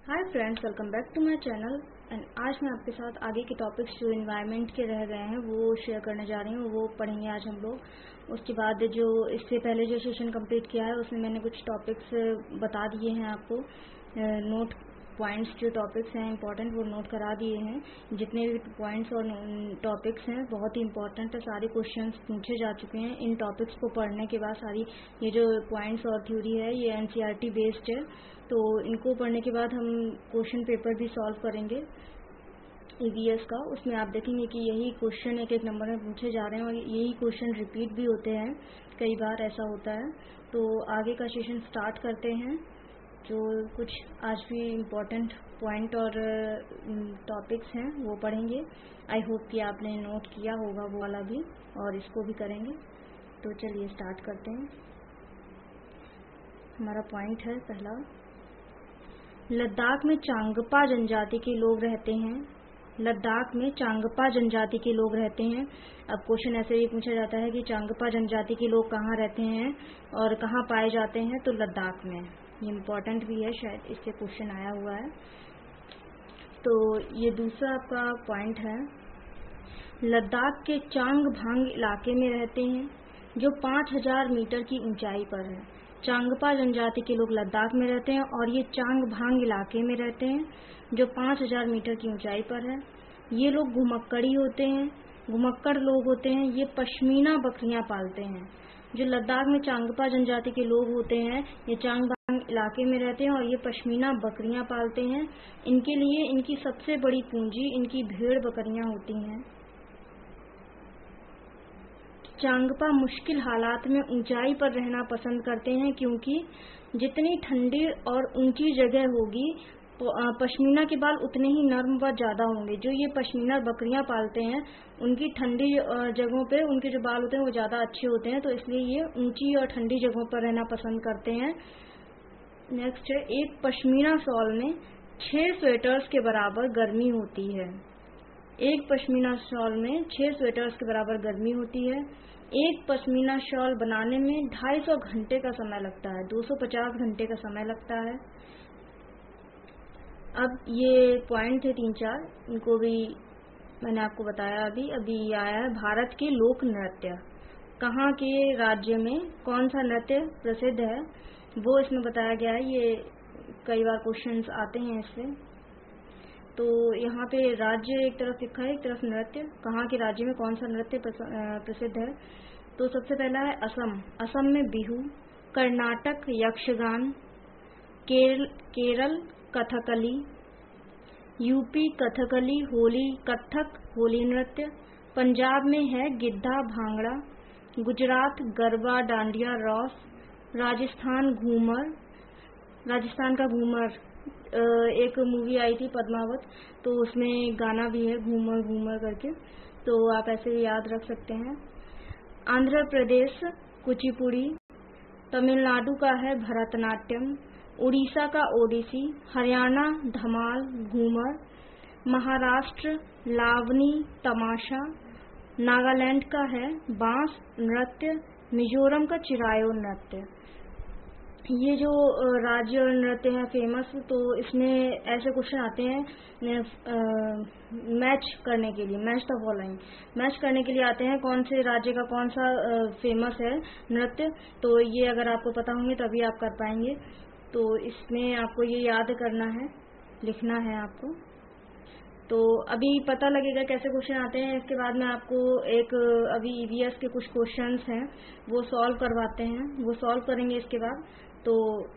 Hi friends, welcome back to my channel. And आज मैं आपके साथ आगे के टॉपिक्स जो इन्वायरमेंट के रह गए हैं वो शेयर करने जा रही हूँ। वो पढ़ेंगे आज हम लोग। उसके बाद जो इससे पहले जो सेशन कंप्लीट किया है उसमें मैंने कुछ टॉपिक्स बता दिए हैं आपको। नोट पॉइंट्स जो टॉपिक्स हैं इंपॉर्टेंट वो नोट करा दिए हैं। जितने भी पॉइंट्स और टॉपिक्स हैं बहुत ही इंपॉर्टेंट है। सारे क्वेश्चंस पूछे जा चुके हैं। इन टॉपिक्स को पढ़ने के बाद सारी ये जो पॉइंट्स और थ्योरी है ये एनसीईआरटी बेस्ड है, तो इनको पढ़ने के बाद हम क्वेश्चन पेपर भी सॉल्व करेंगे ईवीएस का। उसमें आप देखेंगे कि यही क्वेश्चन एक एक नंबर में पूछे जा रहे हैं और यही क्वेश्चन रिपीट भी होते हैं, कई बार ऐसा होता है। तो आगे का सेशन स्टार्ट करते हैं। जो कुछ आज भी इम्पोर्टेंट पॉइंट और टॉपिक्स हैं वो पढ़ेंगे। आई होप कि आपने नोट किया होगा वो वाला भी, और इसको भी करेंगे। तो चलिए स्टार्ट करते हैं। हमारा पॉइंट है पहला, लद्दाख में चांगपा जनजाति के लोग रहते हैं। लद्दाख में चांगपा जनजाति के लोग रहते हैं। अब क्वेश्चन ऐसे ही पूछा जाता है कि चांगपा जनजाति के लोग कहाँ रहते हैं और कहाँ पाए जाते हैं, तो लद्दाख में। ये इम्पोर्टेंट भी है, शायद इससे क्वेश्चन आया हुआ है। तो ये दूसरा आपका पॉइंट है, लद्दाख के चांगभांग इलाके में रहते हैं जो 5000 मीटर की ऊंचाई पर है। चांगपा जनजाति के लोग लद्दाख में रहते हैं और ये चांगभांग इलाके में रहते हैं जो 5000 मीटर की ऊंचाई पर है। ये लोग घुमक्कड़ी होते हैं, घुमक्कड़ लोग होते हैं। ये पश्मीना बकरियां पालते हैं। जो लद्दाख में चांगपा जनजाति के लोग होते हैं ये चांगभांग इलाके में रहते हैं और ये पश्मीना बकरियां पालते हैं। इनके लिए इनकी सबसे बड़ी पूंजी इनकी भेड़ बकरियां होती हैं। चांगपा मुश्किल हालात में ऊंचाई पर रहना पसंद करते हैं क्योंकि जितनी ठंडी और ऊंची जगह होगी पश्मीना के बाल उतने ही नर्म व ज्यादा होंगे। जो ये पश्मीना बकरियां पालते हैं उनकी ठंडी जगहों पे उनके जो बाल होते हैं वो ज्यादा अच्छे होते हैं, तो इसलिए ये ऊंची और ठंडी जगहों पर रहना पसंद करते हैं। नेक्स्ट है, एक पश्मीना शॉल में 6 स्वेटर्स के बराबर गर्मी होती है। एक पश्मीना शॉल में 6 स्वेटर्स के बराबर गर्मी होती है। एक पश्मीना शॉल बनाने में 250 घंटे का समय लगता है, 250 घंटे का समय लगता है। अब ये पॉइंट थे 3-4, इनको भी मैंने आपको बताया। अभी आया है भारत के लोक नृत्य। कहाँ के राज्य में कौन सा नृत्य प्रसिद्ध है वो इसमें बताया गया है। ये कई बार क्वेश्चंस आते हैं इससे। तो यहाँ पे राज्य एक तरफ लिखा है, एक तरफ नृत्य। कहाँ के राज्य में कौन सा नृत्य प्रसिद्ध है, तो सबसे पहला है असम। असम में बिहू, कर्नाटक यक्षगान, केरल कथकली, यूपी कथकली होली कथक होली नृत्य, पंजाब में है गिद्धा भांगड़ा, गुजरात गरबा डांडिया रॉस, राजस्थान घूमर। राजस्थान का घूमर एक मूवी आई थी पद्मावत, तो उसमें गाना भी है घूमर घूमर करके, तो आप ऐसे याद रख सकते हैं। आंध्र प्रदेश कुचिपुड़ी, तमिलनाडु का है भरतनाट्यम, उड़ीसा का ओडिसी, हरियाणा धमाल घूमर, महाराष्ट्र लावनी तमाशा, नागालैंड का है बांस नृत्य, मिजोरम का चिरायो नृत्य। ये जो राज्य और नृत्य हैं फेमस, तो इसमें ऐसे क्वेश्चन आते हैं मैच करने के लिए, मैच द फॉलोइंग, मैच करने के लिए आते हैं कौन से राज्य का कौन सा फेमस है नृत्य। तो ये अगर आपको पता होंगे तभी आप कर पाएंगे। तो इसमें आपको ये याद करना है, लिखना है आपको। तो अभी पता लगेगा कैसे क्वेश्चन आते हैं। इसके बाद में आपको एक अभी ईवीएस के कुछ क्वेश्चंस हैं वो सॉल्व करवाते हैं, वो सॉल्व करेंगे इसके बाद। तो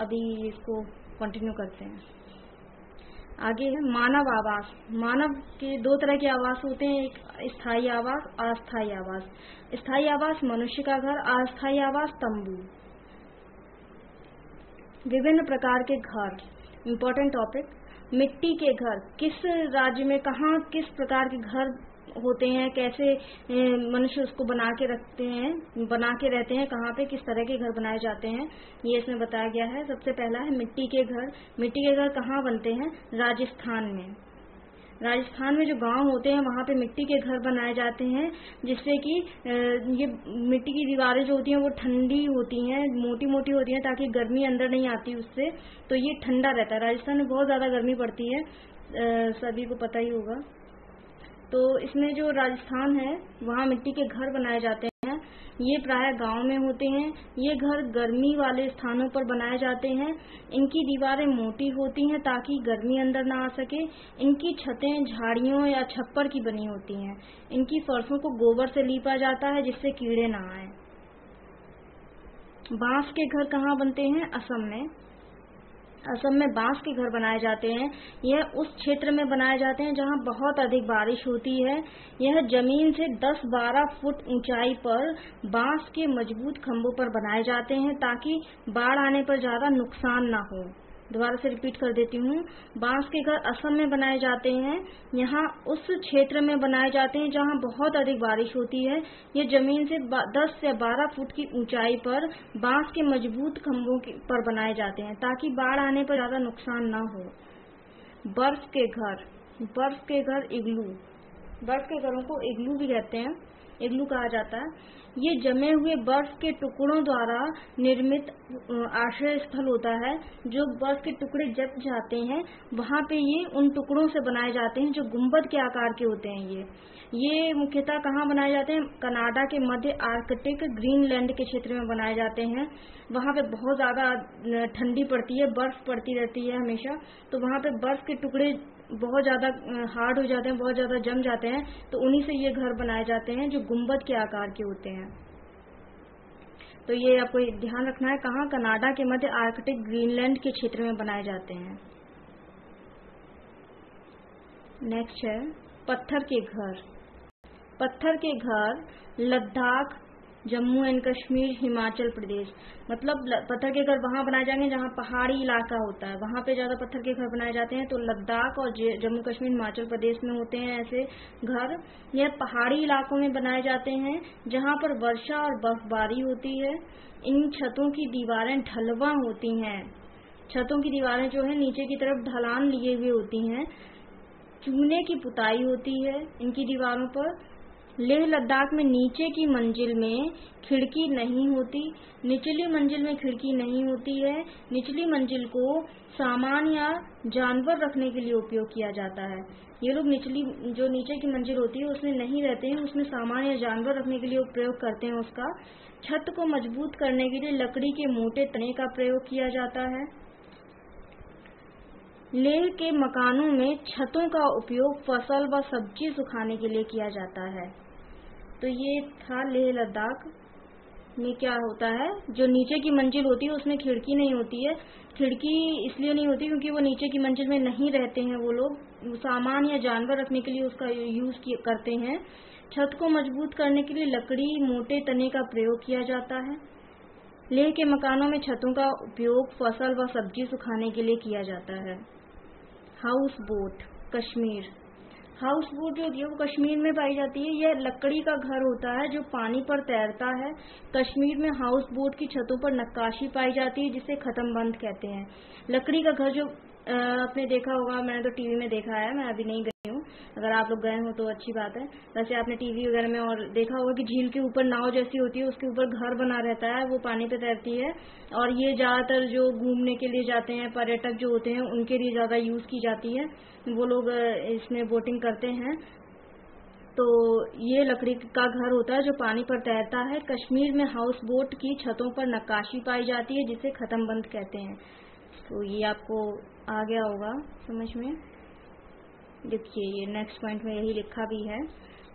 अभी इसको कंटिन्यू करते हैं। आगे है मानव आवास। मानव के 2 तरह के आवास होते हैं, एक स्थायी आवास, अस्थायी आवास। स्थायी आवास मनुष्य का घर, अस्थायी आवास तंबू। विभिन्न प्रकार के घर, इम्पोर्टेंट टॉपिक। मिट्टी के घर, किस राज्य में कहाँ किस प्रकार के घर होते हैं, कैसे मनुष्य उसको बना के रखते हैं, बना के रहते हैं, कहाँ पे किस तरह के घर बनाए जाते हैं, ये इसमें बताया गया है। सबसे पहला है मिट्टी के घर। मिट्टी के घर कहाँ बनते हैं, राजस्थान में। राजस्थान में जो गांव होते हैं वहां पे मिट्टी के घर बनाए जाते हैं, जिससे कि ये मिट्टी की दीवारें जो होती हैं वो ठंडी होती हैं, मोटी मोटी होती हैं, ताकि गर्मी अंदर नहीं आती उससे, तो ये ठंडा रहता है। राजस्थान में बहुत ज्यादा गर्मी पड़ती है, सभी को पता ही होगा। तो इसमें जो राजस्थान है वहाँ मिट्टी के घर बनाए जाते हैं, ये प्रायः गांव में होते हैं। ये घर गर्मी वाले स्थानों पर बनाए जाते हैं। इनकी दीवारें मोटी होती हैं ताकि गर्मी अंदर ना आ सके। इनकी छतें झाड़ियों या छप्पर की बनी होती हैं। इनकी फर्शों को गोबर से लीपा जाता है जिससे कीड़े ना आए। बांस के घर कहाँ बनते हैं? असम में। असम में बांस के घर बनाए जाते हैं। यह उस क्षेत्र में बनाए जाते हैं जहां बहुत अधिक बारिश होती है। यह जमीन से 10-12 फुट ऊंचाई पर बांस के मजबूत खंभों पर बनाए जाते हैं ताकि बाढ़ आने पर ज्यादा नुकसान ना हो। दोबारा से रिपीट कर देती हूँ, बांस के घर असम में बनाए जाते हैं। यहाँ उस क्षेत्र में बनाए जाते हैं जहाँ बहुत अधिक बारिश होती है। ये जमीन से 10 से 12 फुट की ऊंचाई पर बांस के मजबूत खंभों पर बनाए जाते हैं ताकि बाढ़ आने पर ज्यादा नुकसान ना हो। बर्फ के घर इग्लू। बर्फ के घरों को इग्लू भी कहते हैं, इग्लू कहा जाता है। ये जमे हुए बर्फ के टुकड़ों द्वारा निर्मित आश्रय स्थल होता है। जो बर्फ के टुकड़े जम जाते हैं वहां पे ये उन टुकड़ों से बनाए जाते हैं जो गुंबद के आकार के होते हैं। ये मुख्यतः कहाँ बनाए जाते हैं? कनाडा के मध्य आर्कटिक ग्रीनलैंड के क्षेत्र में बनाए जाते हैं। वहां पे बहुत ज्यादा ठंडी पड़ती है, बर्फ पड़ती रहती है हमेशा, तो वहां पे बर्फ के टुकड़े बहुत ज्यादा हार्ड हो जाते हैं, बहुत ज्यादा जम जाते हैं, तो उन्हीं से ये घर बनाए जाते हैं जो गुंबद के आकार के होते हैं। तो ये आपको ध्यान रखना है, कहाँ? कनाडा के मध्य आर्कटिक ग्रीनलैंड के क्षेत्र में बनाए जाते हैं। नेक्स्ट है पत्थर के घर। पत्थर के घर लद्दाख, जम्मू एंड कश्मीर, हिमाचल प्रदेश, मतलब पत्थर के घर वहां बनाए जाएंगे जहां पहाड़ी इलाका होता है, वहां पे ज्यादा पत्थर के घर बनाए जाते हैं। तो लद्दाख और जम्मू कश्मीर, हिमाचल प्रदेश में होते हैं ऐसे घर। यह पहाड़ी इलाकों में बनाए जाते हैं जहां पर वर्षा और बर्फबारी होती है। इन छतों की दीवारें ढलवां होती हैं। छतों की दीवारें जो है नीचे की तरफ ढलान लिए हुए होती हैं। चूने की पुताई होती है इनकी दीवारों पर। लेह लद्दाख में नीचे की मंजिल में खिड़की नहीं होती, निचली मंजिल में खिड़की नहीं होती है। निचली मंजिल को सामान या जानवर रखने के लिए उपयोग किया जाता है। ये लोग जो नीचे की मंजिल होती है उसमें नहीं रहते हैं, उसमें सामान या जानवर रखने के लिए उपयोग करते हैं उसका। छत को मजबूत करने के लिए लकड़ी के मोटे तने का प्रयोग किया जाता है। लेह के मकानों में छतों का उपयोग फसल व सब्जी सुखाने के लिए किया जाता है। तो ये था लेह लद्दाख में क्या होता है, जो नीचे की मंजिल होती है उसमें खिड़की नहीं होती है। खिड़की इसलिए नहीं होती क्योंकि वो नीचे की मंजिल में नहीं रहते हैं, वो लोग सामान या जानवर रखने के लिए उसका यूज करते हैं। छत को मजबूत करने के लिए लकड़ी मोटे तने का प्रयोग किया जाता है। लेह के मकानों में छतों का उपयोग फसल व सब्जी सुखाने के लिए किया जाता है। House boat, Kashmir. House boat जो होती है वो कश्मीर में पाई जाती है। यह लकड़ी का घर होता है जो पानी पर तैरता है। कश्मीर में हाउस बोट की छतों पर नक्काशी पाई जाती है जिसे खत्मबंद कहते हैं। लकड़ी का घर जो आपने देखा होगा, मैंने तो टीवी में देखा है, मैं अभी नहीं गई हूँ, अगर आप लोग गए हो तो अच्छी बात है। वैसे आपने टीवी वगैरह में और देखा होगा कि झील के ऊपर नाव जैसी होती है, उसके ऊपर घर बना रहता है, वो पानी पे तैरती है। और ये ज्यादातर जो घूमने के लिए जाते हैं पर्यटक जो होते हैं उनके लिए ज्यादा यूज की जाती है, वो लोग इसमें बोटिंग करते हैं। तो ये लकड़ी का घर होता है जो पानी पर तैरता है। कश्मीर में हाउस बोट की छतों पर नक्काशी पाई जाती है जिसे खत्मबंद कहते हैं। तो ये आपको आ गया होगा समझ में। देखिए ये नेक्स्ट पॉइंट में यही लिखा भी है,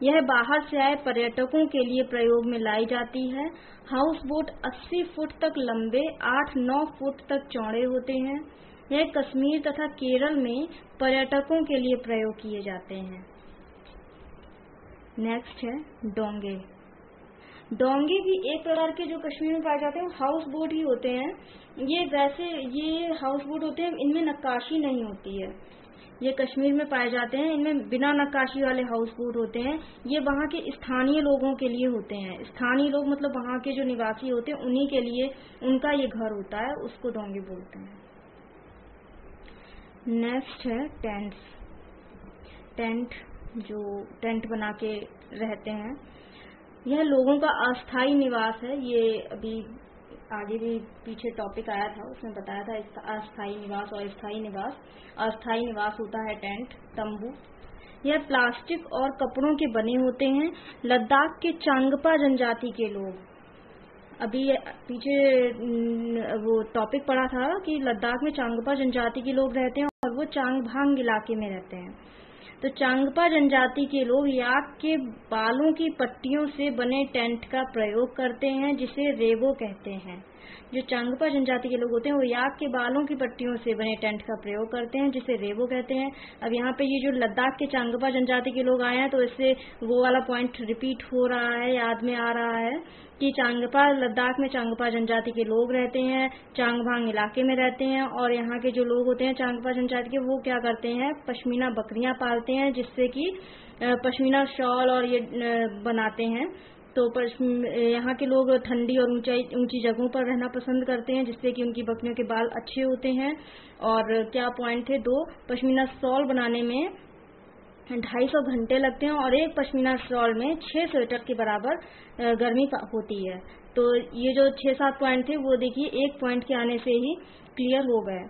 यह बाहर से आए पर्यटकों के लिए प्रयोग में लाई जाती है। हाउस बोट 80 फुट तक लंबे, 8-9 फुट तक चौड़े होते हैं। यह कश्मीर तथा केरल में पर्यटकों के लिए प्रयोग किए जाते हैं। नेक्स्ट है डोंगे। डोंगे भी एक प्रकार के जो कश्मीर में पाए जाते हैं हाउस बोट ही होते हैं। ये हाउस बोट होते हैं, इनमें नक्काशी नहीं होती है। ये कश्मीर में पाए जाते हैं, इनमें बिना नक्काशी वाले हाउस बोट होते हैं। ये वहाँ के स्थानीय लोगों के लिए होते हैं। स्थानीय लोग मतलब वहाँ के जो निवासी होते हैं उन्हीं के लिए उनका ये घर होता है, उसको डोंगे बोलते हैं। नेक्स्ट है टेंट्स। टेंट, जो टेंट बना के रहते हैं, यह लोगों का अस्थायी निवास है। ये अभी आगे भी पीछे टॉपिक आया था, उसमें बताया था इसका अस्थायी निवास और स्थायी निवास। अस्थायी निवास होता है टेंट, तंबू। यह प्लास्टिक और कपड़ों के बने होते हैं। लद्दाख के चांगपा जनजाति के लोग, अभी पीछे वो टॉपिक पढ़ा था कि लद्दाख में चांगपा जनजाति के लोग रहते हैं और वो चांगभांग इलाके में रहते हैं। तो चांगपा जनजाति के लोग याक के बालों की पट्टियों से बने टेंट का प्रयोग करते हैं, जिसे रेबो कहते हैं। जो चांगपा जनजाति के लोग होते हैं वो याक के बालों की पट्टियों से बने टेंट का प्रयोग करते हैं, जिसे रेबो कहते हैं। अब यहाँ पे ये जो लद्दाख के चांगपा जनजाति के लोग आए हैं, तो इससे वो वाला पॉइंट रिपीट हो रहा है, याद में आ रहा है कि चांगपा, लद्दाख में चांगपा जनजाति के लोग रहते हैं, चांगभांग इलाके में रहते हैं। और यहाँ के जो लोग होते हैं चांगपा जनजाति के, वो क्या करते हैं, पश्मीना बकरियां पालते हैं, जिससे कि पश्मीना शॉल और ये बनाते हैं। तो यहाँ के लोग ठंडी और ऊंची जगहों पर रहना पसंद करते हैं, जिससे कि उनकी बकरियों के बाल अच्छे होते हैं। और क्या पॉइंट थे, 2 पश्मीना शॉल बनाने में 250 घंटे लगते हैं और एक पश्मीना शॉल में 6 स्वेटर के बराबर गर्मी होती है। तो ये जो 6-7 पॉइंट थे वो देखिए एक पॉइंट के आने से ही क्लियर हो गए।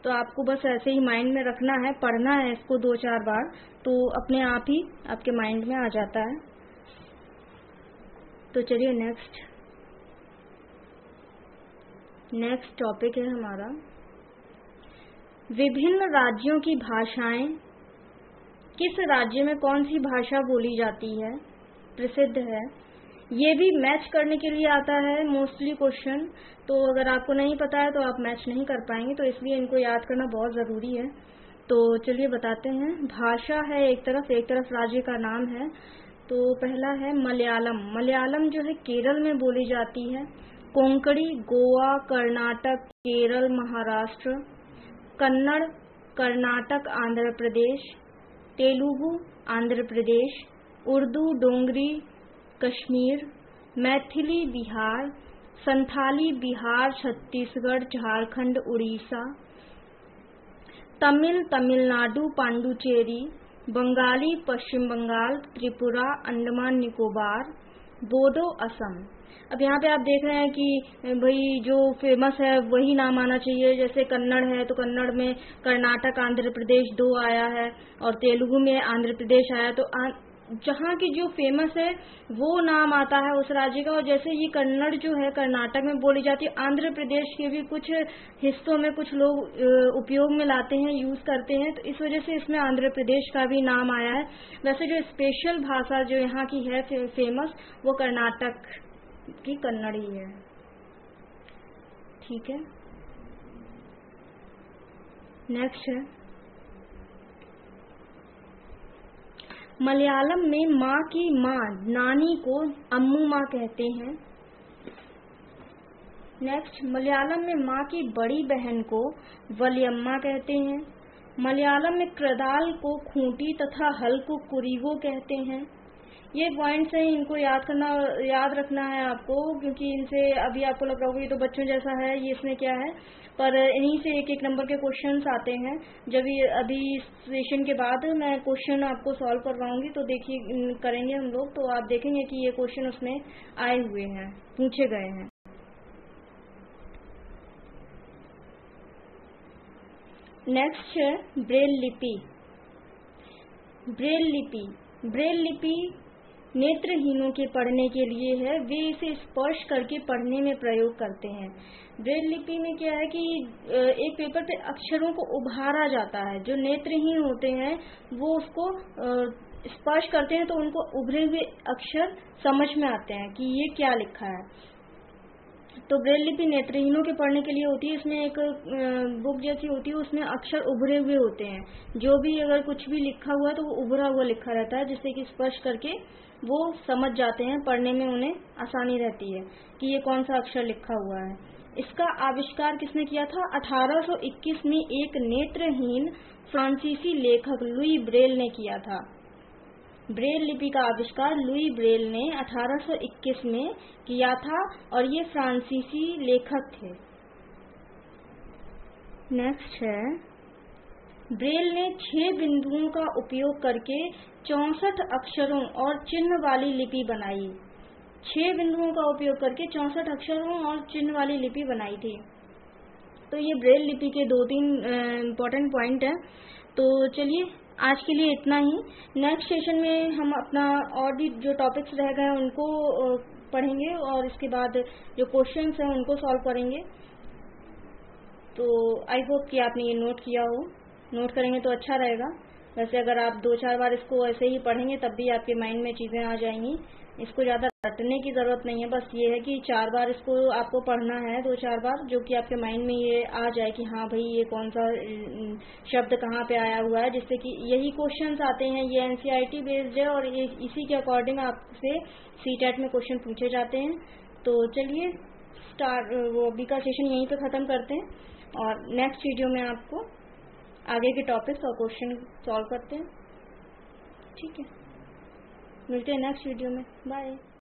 तो आपको बस ऐसे ही माइंड में रखना है, पढ़ना है इसको 2-4 बार, तो अपने आप ही आपके माइंड में आ जाता है। तो चलिए नेक्स्ट टॉपिक है हमारा विभिन्न राज्यों की भाषाएं। किस राज्य में कौन सी भाषा बोली जाती है, प्रसिद्ध है। ये भी मैच करने के लिए आता है मोस्टली क्वेश्चन, तो अगर आपको नहीं पता है तो आप मैच नहीं कर पाएंगे, तो इसलिए इनको याद करना बहुत जरूरी है। तो चलिए बताते हैं। भाषा है एक तरफ राज्य का नाम है। तो पहला है मलयालम। मलयालम जो है केरल में बोली जाती है। कोंकणी गोवा, कर्नाटक, केरल, महाराष्ट्र। कन्नड़ कर्नाटक, आंध्र प्रदेश। तेलुगु आंध्र प्रदेश। उर्दू डोंगरी कश्मीर। मैथिली बिहार। संथाली बिहार, छत्तीसगढ़, झारखंड, उड़ीसा। तमिल तमिलनाडु, पांडुचेरी। बंगाली पश्चिम बंगाल, त्रिपुरा, अंडमान निकोबार। बोडो असम। अब यहाँ पे आप देख रहे हैं कि भाई जो फेमस है वही नाम आना चाहिए। जैसे कन्नड़ है तो कन्नड़ में कर्नाटक, आंध्र प्रदेश 2 आया है, और तेलुगु में आंध्र प्रदेश आया। तो जहाँ की जो फेमस है वो नाम आता है उस राज्य का। और जैसे ये कन्नड़ जो है कर्नाटक में बोली जाती है, आंध्र प्रदेश के भी कुछ हिस्सों में कुछ लोग उपयोग में लाते हैं, यूज करते हैं, तो इस वजह से इसमें आंध्र प्रदेश का भी नाम आया है। वैसे जो स्पेशल भाषा जो यहाँ की है फेमस, वो कर्नाटक की कन्नड़ी है। ठीक है, नेक्स्ट है मलयालम में माँ की माँ, नानी को अम्मू माँ कहते हैं। नेक्स्ट, मलयालम में माँ की बड़ी बहन को वलियम्मा कहते हैं। मलयालम में क्रदाल को खूंटी तथा हल को कुरीगो कहते हैं। ये पॉइंट्स हैं, इनको याद रखना है आपको, क्योंकि इनसे अभी आपको लग रहा होगा ये तो बच्चों जैसा है, ये इसमें क्या है, पर इन्हीं से एक नंबर के क्वेश्चंस आते हैं। जब ये अभी सेशन के बाद मैं क्वेश्चन आपको सॉल्व करवाऊंगी, तो देखिए करेंगे हम लोग, तो आप देखेंगे कि ये क्वेश्चन उसमें आए हुए हैं, पूछे गए हैं। नेक्स्ट है ब्रेल लिपि। ब्रेल लिपि नेत्रहीनों के पढ़ने के लिए है। वे इसे स्पर्श करके पढ़ने में प्रयोग करते हैं। ब्रेल लिपि में क्या है कि एक पेपर पे अक्षरों को उभारा जाता है। जो नेत्रहीन होते हैं वो उसको स्पर्श करते हैं तो उनको उभरे हुए अक्षर समझ में आते हैं कि ये क्या लिखा है। तो ब्रेल लिपि नेत्रहीनों के पढ़ने के लिए होती है। इसमें एक बुक जैसी होती है, उसमें अक्षर उभरे हुए होते हैं। जो भी अगर कुछ भी लिखा हुआ है तो वो उभरा हुआ लिखा रहता है, जिससे कि स्पर्श करके वो समझ जाते हैं, पढ़ने में उन्हें आसानी रहती है कि ये कौन सा अक्षर लिखा हुआ है। इसका आविष्कार किसने किया था? 1821 में एक नेत्रहीन फ्रांसीसी लेखक लुई ब्रेल ने किया था। ब्रेल लिपि का आविष्कार लुई ब्रेल ने 1821 में किया था और ये फ्रांसीसी लेखक थे। नेक्स्ट है ब्रेल ने 6 बिंदुओं का उपयोग करके 64 अक्षरों और चिन्ह वाली लिपि बनाई। 6 बिंदुओं का उपयोग करके 64 अक्षरों और चिन्ह वाली लिपि बनाई थी। तो ये ब्रेल लिपि के 2-3 इम्पोर्टेंट पॉइंट है। तो चलिए आज के लिए इतना ही। नेक्स्ट सेशन में हम अपना और भी जो टॉपिक्स रह गए उनको पढ़ेंगे और इसके बाद जो क्वेश्चंस हैं उनको सॉल्व करेंगे। तो आई होप कि आपने ये नोट किया हो। नोट करेंगे तो अच्छा रहेगा। वैसे अगर आप 2-4 बार इसको ऐसे ही पढ़ेंगे तब भी आपके माइंड में चीज़ें आ जाएंगी। इसको ज़्यादा रटने की ज़रूरत नहीं है, बस ये है कि 4 बार इसको आपको पढ़ना है, 2-4 बार, जो कि आपके माइंड में ये आ जाए कि हाँ भाई ये कौन सा शब्द कहाँ पे आया हुआ है, जिससे कि यही क्वेश्चंस आते हैं। ये एनसीईआरटी बेस्ड है और ये इसी के अकॉर्डिंग आपसे सीटेट में क्वेश्चन पूछे जाते हैं। तो चलिए वो अभी का सेशन यहीं पे ख़त्म करते हैं और नेक्स्ट वीडियो में आपको आगे के टॉपिक्स और क्वेश्चन सॉल्व करते हैं। ठीक है, मिलते हैं नेक्स्ट वीडियो में। बाय।